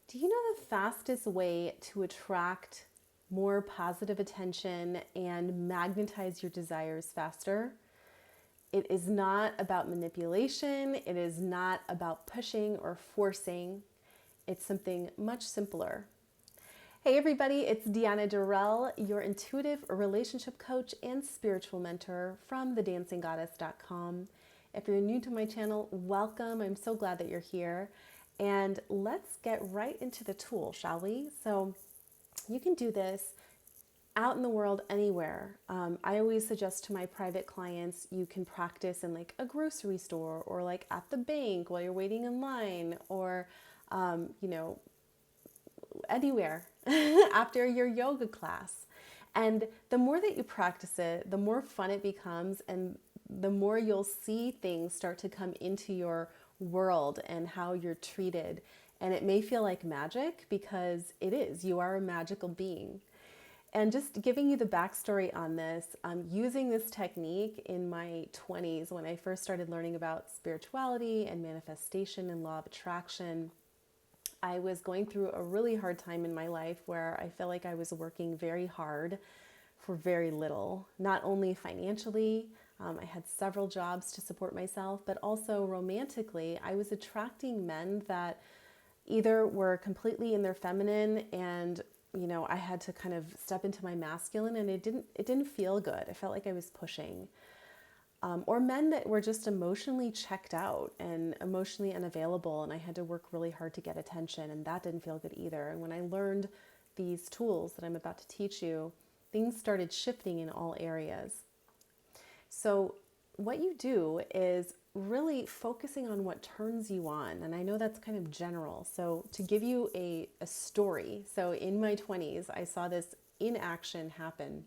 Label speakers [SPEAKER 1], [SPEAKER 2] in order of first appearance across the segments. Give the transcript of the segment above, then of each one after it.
[SPEAKER 1] Do you know the fastest way to attract more positive attention and magnetize your desires faster? It is not about manipulation. It is not about pushing or forcing. It's something much simpler. Hey everybody, it's Deanna Durrell, your intuitive relationship coach and spiritual mentor from thedancinggoddess.com. If you're new to my channel, welcome. I'm so glad that you're here. And let's get right into the tool, shall we? So you can do this out in the world anywhere. I always suggest to my private clients, you can practice in like a grocery store or like at the bank while you're waiting in line or, anywhere after your yoga class. And the more that you practice it, the more fun it becomes, and the more you'll see things start to come into your world and how you're treated. And it may feel like magic because it is. You are a magical being. And just giving you the backstory on this, using this technique in my 20s when I first started learning about spirituality and manifestation and law of attraction. I was going through a really hard time in my life where I felt like I was working very hard for very little, not only financially. I had several jobs to support myself, but also romantically. I was attracting men that either were completely in their feminine and I had to kind of step into my masculine, and it didn't feel good. I felt like I was pushing. Or men that were just emotionally checked out and emotionally unavailable, and I had to work really hard to get attention, and that didn't feel good either. And when I learned these tools that I'm about to teach you, things started shifting in all areas. So what you do is really focusing on what turns you on. And I know that's kind of general. So to give you a story, so in my 20s, I saw this in action happen.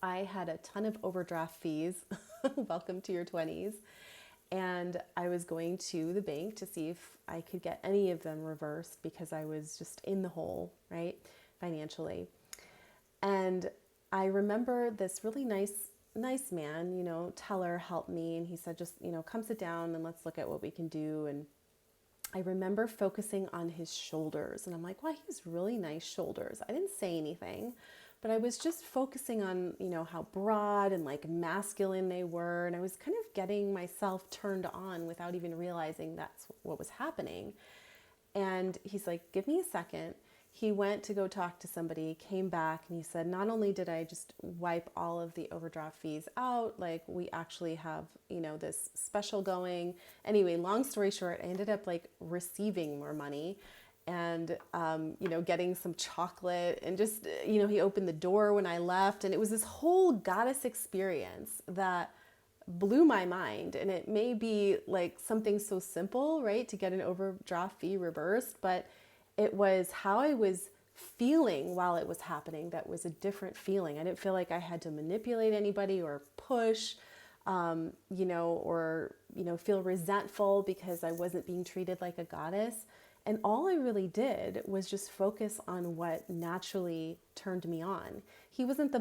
[SPEAKER 1] I had a ton of overdraft fees. Welcome to your 20s. And I was going to the bank to see if I could get any of them reversed because I was just in the hole, right, financially. And I remember this really nice man, teller helped me, and he said, just, come sit down and let's look at what we can do. And I remember focusing on his shoulders, and I'm like, wow, he has really nice shoulders. I didn't say anything, but I was just focusing on, how broad and like masculine they were. And I was kind of getting myself turned on without even realizing that's what was happening. And he's like, give me a second. He went to go talk to somebody, came back, and he said, not only did I just wipe all of the overdraft fees out, like we actually have, this special going. Anyway, long story short, I ended up like receiving more money and, getting some chocolate, and just, he opened the door when I left. And it was this whole goddess experience that blew my mind. And it may be like something so simple, right, to get an overdraft fee reversed, but it was how I was feeling while it was happening that was a different feeling. I didn't feel like I had to manipulate anybody or push, feel resentful because I wasn't being treated like a goddess. And all I really did was just focus on what naturally turned me on. He wasn't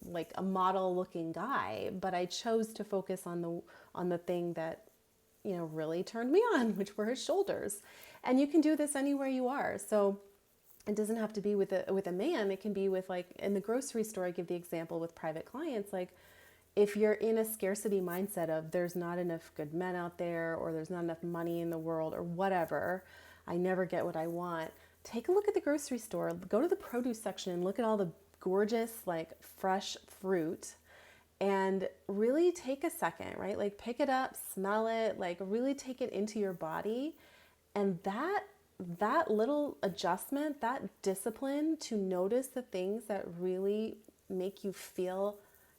[SPEAKER 1] like a model looking guy, but I chose to focus on the thing that really turned me on, which were his shoulders. And you can do this anywhere you are. So it doesn't have to be with a man. It can be with, like, in the grocery store. I give the example with private clients. Like, if you're in a scarcity mindset of there's not enough good men out there, or there's not enough money in the world, or whatever, I never get what I want. Take a look at the grocery store. Go to the produce section and look at all the gorgeous, like, fresh fruit. And really take a second, right? Like, pick it up, smell it, like really take it into your body. And that little adjustment, that discipline to notice the things that really make you feel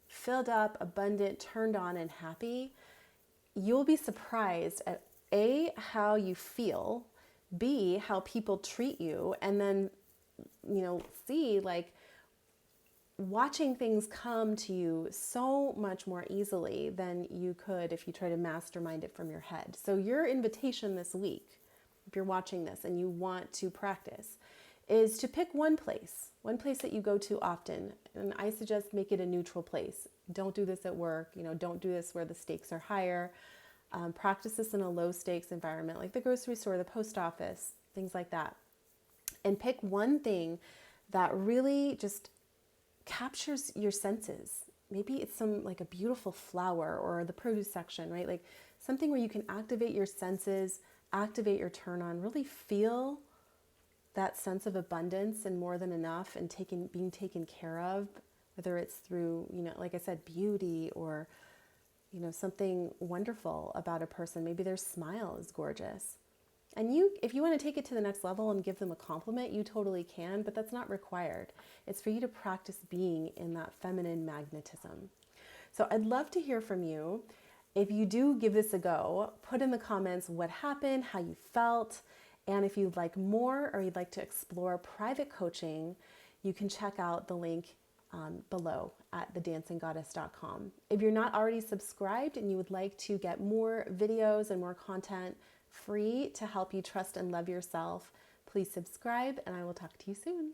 [SPEAKER 1] filled up, abundant, turned on, and happy, you'll be surprised at A, how you feel, B, how people treat you, and then, C, like, watching things come to you so much more easily than you could if you try to mastermind it from your head. So your invitation this week, if you're watching this and you want to practice, is to pick one place that you go to often. And I suggest make it a neutral place. Don't do this at work. Don't do this where the stakes are higher. Practice this in a low stakes environment like the grocery store, the post office, things like that. And pick one thing that really just captures your senses. Maybe it's some like a beautiful flower or the produce section, right? Like something where you can activate your senses, activate your turn on, really feel that sense of abundance and more than enough and being taken care of, whether it's through, like I said, beauty or, something wonderful about a person. Maybe their smile is gorgeous. And if you want to take it to the next level and give them a compliment, you totally can, but that's not required. It's for you to practice being in that feminine magnetism. So I'd love to hear from you. If you do give this a go, put in the comments what happened, how you felt, and if you'd like more or you'd like to explore private coaching, you can check out the link below at thedancinggoddess.com. If you're not already subscribed and you would like to get more videos and more content free to help you trust and love yourself, please subscribe and I will talk to you soon.